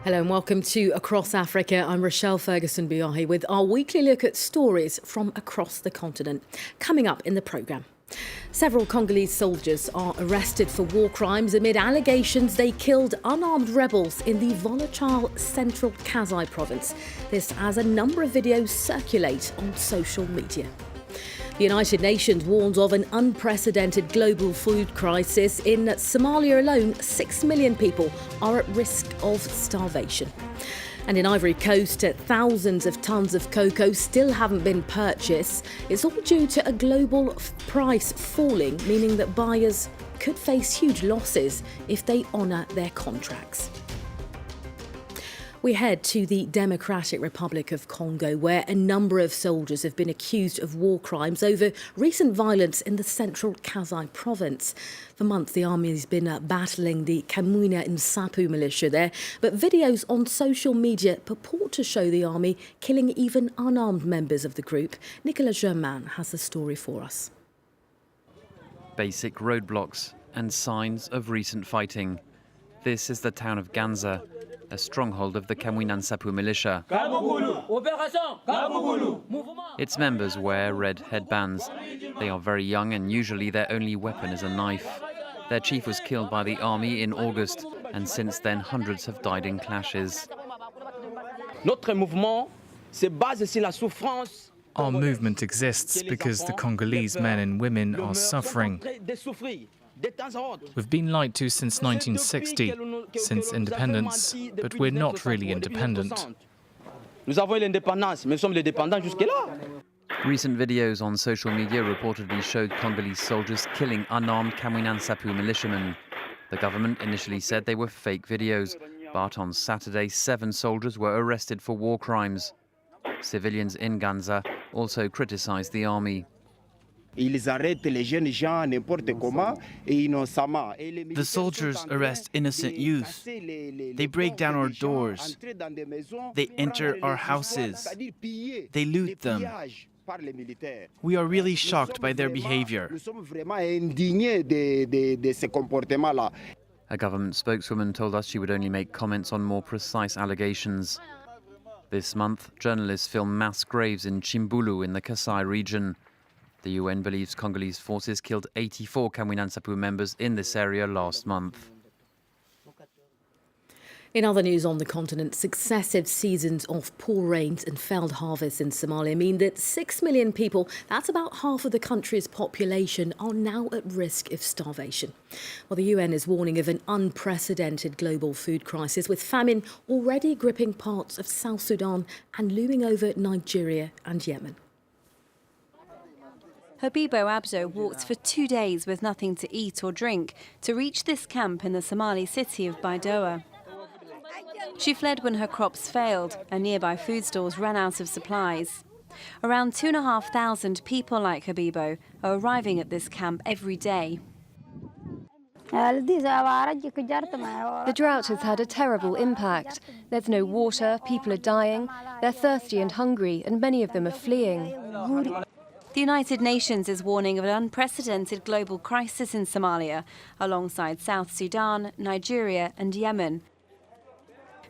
Hello and welcome to Across Africa. I'm Rochelle Ferguson-Biahi with our weekly look at stories from across the continent. Coming up in the programme. Several Congolese soldiers are arrested for war crimes amid allegations they killed unarmed rebels in the volatile central Kasai province. This as a number of videos circulate on social media. The United Nations warns of an unprecedented global food crisis. In Somalia alone, 6 million people are at risk of starvation. And in Ivory Coast, thousands of tons of cocoa still haven't been purchased. It's all due to a global price falling, meaning that buyers could face huge losses if they honour their contracts. We head to the Democratic Republic of Congo, where a number of soldiers have been accused of war crimes over recent violence in the central Kasai province. For months, the army has been battling the Kamwina Nsapu militia there, but videos on social media purport to show the army killing even unarmed members of the group. Nicolas Germain has the story for us. Basic roadblocks and signs of recent fighting. This is the town of Ganza, a stronghold of the Kamwina Nsapu militia. Its members wear red headbands. They are very young and usually their only weapon is a knife. Their chief was killed by the army in August, and since then hundreds have died in clashes. Our movement exists because the Congolese men and women are suffering. We've been lied to since 1960, since independence, but we're not really independent. Recent videos on social media reportedly showed Congolese soldiers killing unarmed Kamwina Nsapu militiamen. The government initially said they were fake videos, but on Saturday 7 soldiers were arrested for war crimes. Civilians in Ganza also criticized the army. The soldiers arrest innocent youth. They break down our doors. They enter our houses. They loot them. We are really shocked by their behavior. A government spokeswoman told us she would only make comments on more precise allegations. This month, journalists filmed mass graves in Chimbulu in the Kasai region. The UN believes Congolese forces killed 84 Kamwina Nsapu members in this area last month. In other news on the continent, successive seasons of poor rains and failed harvests in Somalia mean that 6 million people, that's about half of the country's population, are now at risk of starvation. Well, the UN is warning of an unprecedented global food crisis, with famine already gripping parts of South Sudan and looming over Nigeria and Yemen. Habibo Abzo walked for 2 days with nothing to eat or drink to reach this camp in the Somali city of Baidoa. She fled when her crops failed and nearby food stores ran out of supplies. Around 2,500 people like Habibo are arriving at this camp every day. The drought has had a terrible impact. There's no water, people are dying, they're thirsty and hungry, and many of them are fleeing. The United Nations is warning of an unprecedented global crisis in Somalia, alongside South Sudan, Nigeria and Yemen.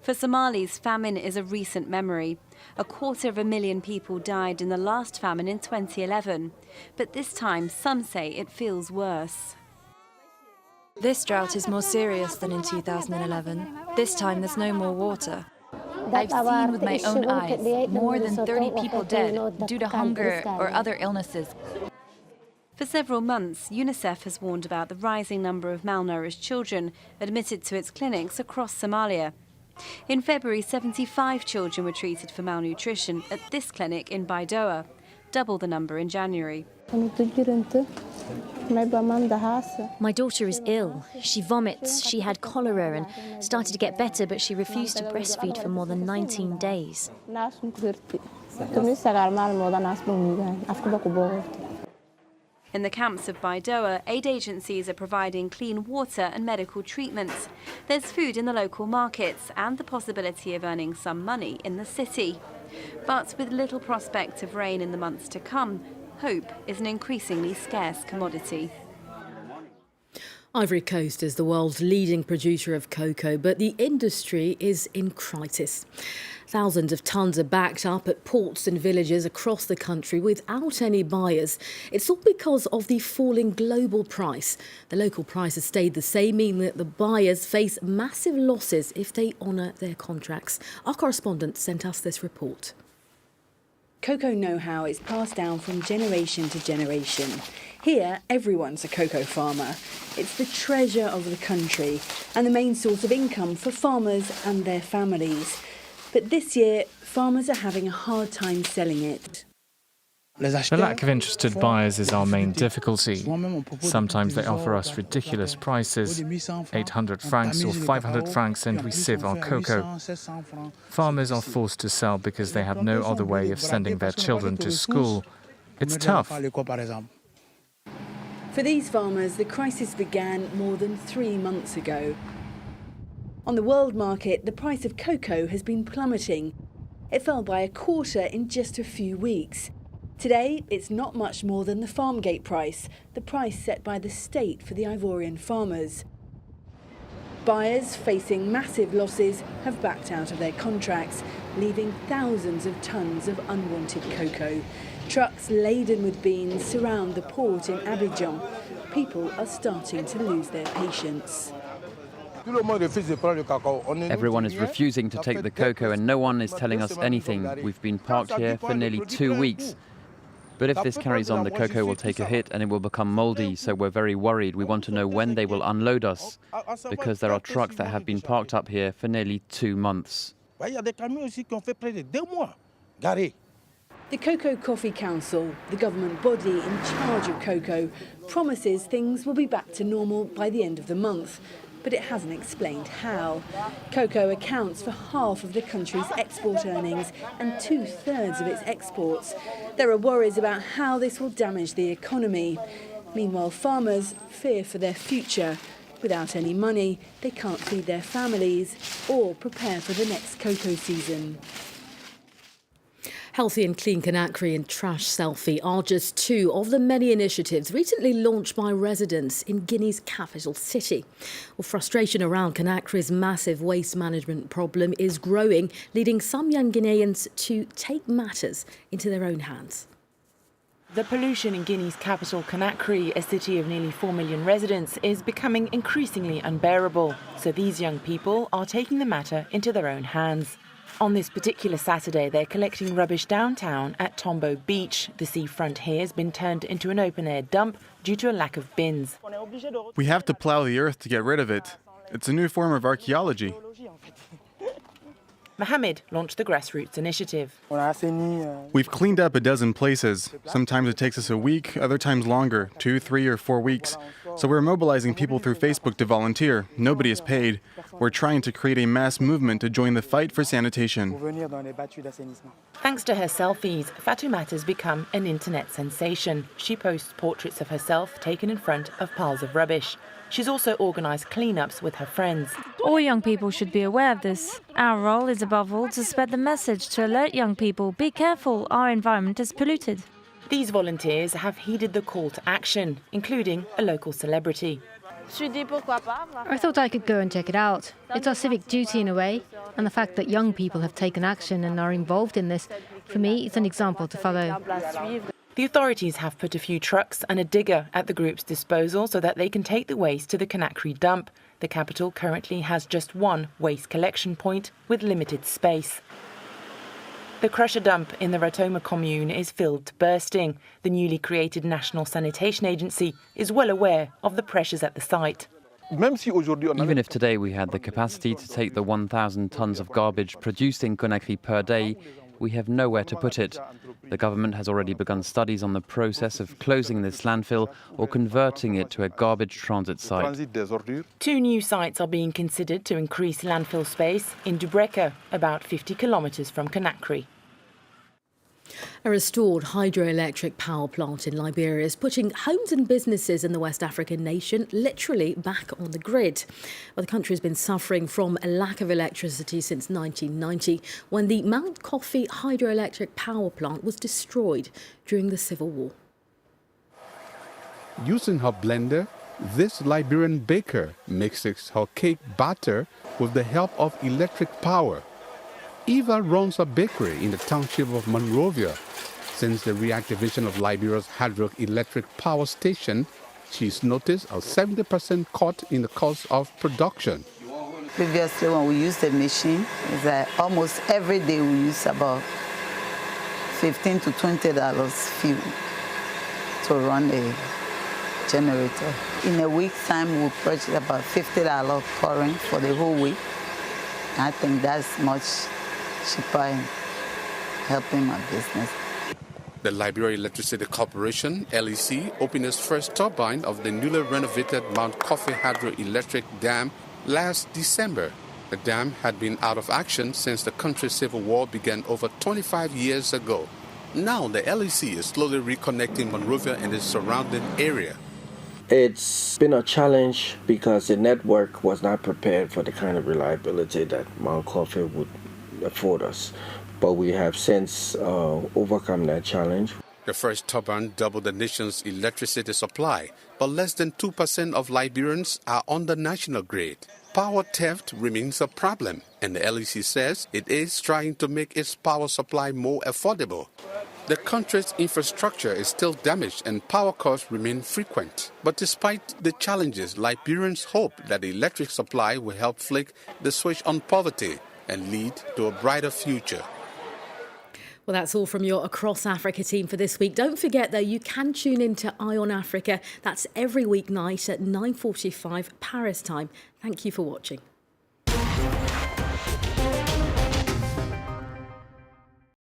For Somalis, famine is a recent memory. 250,000 people died in the last famine in 2011. But this time, some say it feels worse. This drought is more serious than in 2011. This time there's no more water. I've seen with my own eyes more than 30 people dead due to hunger or other illnesses. For several months, UNICEF has warned about the rising number of malnourished children admitted to its clinics across Somalia. In February, 75 children were treated for malnutrition at this clinic in Baidoa, double the number in January. My daughter is ill. She vomits, she had cholera and started to get better, but she refused to breastfeed for more than 19 days. In the camps of Baidoa, aid agencies are providing clean water and medical treatments. There's food in the local markets and the possibility of earning some money in the city. But with little prospect of rain in the months to come, hope is an increasingly scarce commodity. Ivory Coast is the world's leading producer of cocoa, but the industry is in crisis. Thousands of tonnes are backed up at ports and villages across the country without any buyers. It's all because of the falling global price. The local price has stayed the same, meaning that the buyers face massive losses if they honour their contracts. Our correspondent sent us this report. Cocoa know-how is passed down from generation to generation. Here, everyone's a cocoa farmer. It's the treasure of the country and the main source of income for farmers and their families. But this year, farmers are having a hard time selling it. The lack of interested buyers is our main difficulty. Sometimes they offer us ridiculous prices, 800 francs or 500 francs, and we sieve our cocoa. Farmers are forced to sell because they have no other way of sending their children to school. It's tough. For these farmers, the crisis began more than 3 months ago. On the world market, the price of cocoa has been plummeting. It fell by a quarter in just a few weeks. Today, it's not much more than the farm gate price, the price set by the state for the Ivorian farmers. Buyers facing massive losses have backed out of their contracts, leaving thousands of tonnes of unwanted cocoa. Trucks laden with beans surround the port in Abidjan. People are starting to lose their patience. Everyone is refusing to take the cocoa and no one is telling us anything. We've been parked here for nearly 2 weeks. But if this carries on, the cocoa will take a hit and it will become mouldy, so we're very worried. We want to know when they will unload us, because there are trucks that have been parked up here for nearly 2 months. The Cocoa Coffee Council, the government body in charge of cocoa, promises things will be back to normal by the end of the month. But it hasn't explained how. Cocoa accounts for half of the country's export earnings and 2/3 of its exports. There are worries about how this will damage the economy. Meanwhile, farmers fear for their future. Without any money, they can't feed their families or prepare for the next cocoa season. Healthy and Clean Conakry and Trash Selfie are just two of the many initiatives recently launched by residents in Guinea's capital city. Well, frustration around Conakry's massive waste management problem is growing, leading some young Guineans to take matters into their own hands. The pollution in Guinea's capital, Conakry, a city of nearly 4 million residents, is becoming increasingly unbearable. So these young people are taking the matter into their own hands. On this particular Saturday, they're collecting rubbish downtown at Tombo Beach. The seafront here has been turned into an open-air dump due to a lack of bins. We have to plow the earth to get rid of it. It's a new form of archaeology. Mohammed launched the grassroots initiative. We've cleaned up a dozen places. Sometimes it takes us a week, other times longer, 2, 3, or 4 weeks. So we're mobilizing people through Facebook to volunteer. Nobody is paid. We're trying to create a mass movement to join the fight for sanitation. Thanks to her selfies, Fatoumata has become an internet sensation. She posts portraits of herself taken in front of piles of rubbish. She's also organised cleanups with her friends. All young people should be aware of this. Our role is above all to spread the message to alert young people, be careful, our environment is polluted. These volunteers have heeded the call to action, including a local celebrity. I thought I could go and check it out. It's our civic duty in a way, and the fact that young people have taken action and are involved in this, for me, it's an example to follow. The authorities have put a few trucks and a digger at the group's disposal so that they can take the waste to the Conakry dump. The capital currently has just one waste collection point with limited space. The crusher dump in the Ratoma commune is filled to bursting. The newly created National Sanitation Agency is well aware of the pressures at the site. Even if today we had the capacity to take the 1,000 tonnes of garbage produced in Conakry per day, we have nowhere to put it. The government has already begun studies on the process of closing this landfill or converting it to a garbage transit site. 2 new sites are being considered to increase landfill space in Dubreka, about 50 kilometres from Conakry. A restored hydroelectric power plant in Liberia is putting homes and businesses in the West African nation literally back on the grid. Well, the country has been suffering from a lack of electricity since 1990, when the Mount Coffee hydroelectric power plant was destroyed during the Civil War. Using her blender, This Liberian baker mixes her cake batter with the help of electric power. Eva runs a bakery in the township of Monrovia. Since the reactivation of Liberia's hydroelectric power station, she's noticed a 70% cut in the cost of production. Previously, when we used the machine, it's that almost every day we use about $15 to $20 fuel to run a generator. In a week's time, we'll purchase about $50 pouring for the whole week. I think that's much cheaper in helping my business. The Liberia Electricity Corporation, LEC, opened its first turbine of the newly renovated Mount Coffee Hydroelectric Dam last December. The dam had been out of action since the country's civil war began over 25 years ago. Now the LEC is slowly reconnecting Monrovia and its surrounding area. It's been a challenge because the network was not prepared for the kind of reliability that Mount Coffee would afford us. But we have since overcome that challenge. The first turbine doubled the nation's electricity supply, but less than 2% of Liberians are on the national grid. Power theft remains a problem, and the LEC says it is trying to make its power supply more affordable. The country's infrastructure is still damaged and power cuts remain frequent. But despite the challenges, Liberians hope that the electric supply will help flick the switch on poverty and lead to a brighter future. Well, that's all from your Across Africa team for this week. Don't forget, though, you can tune in to Eye on Africa. That's every weeknight at 9:45 Paris time. Thank you for watching.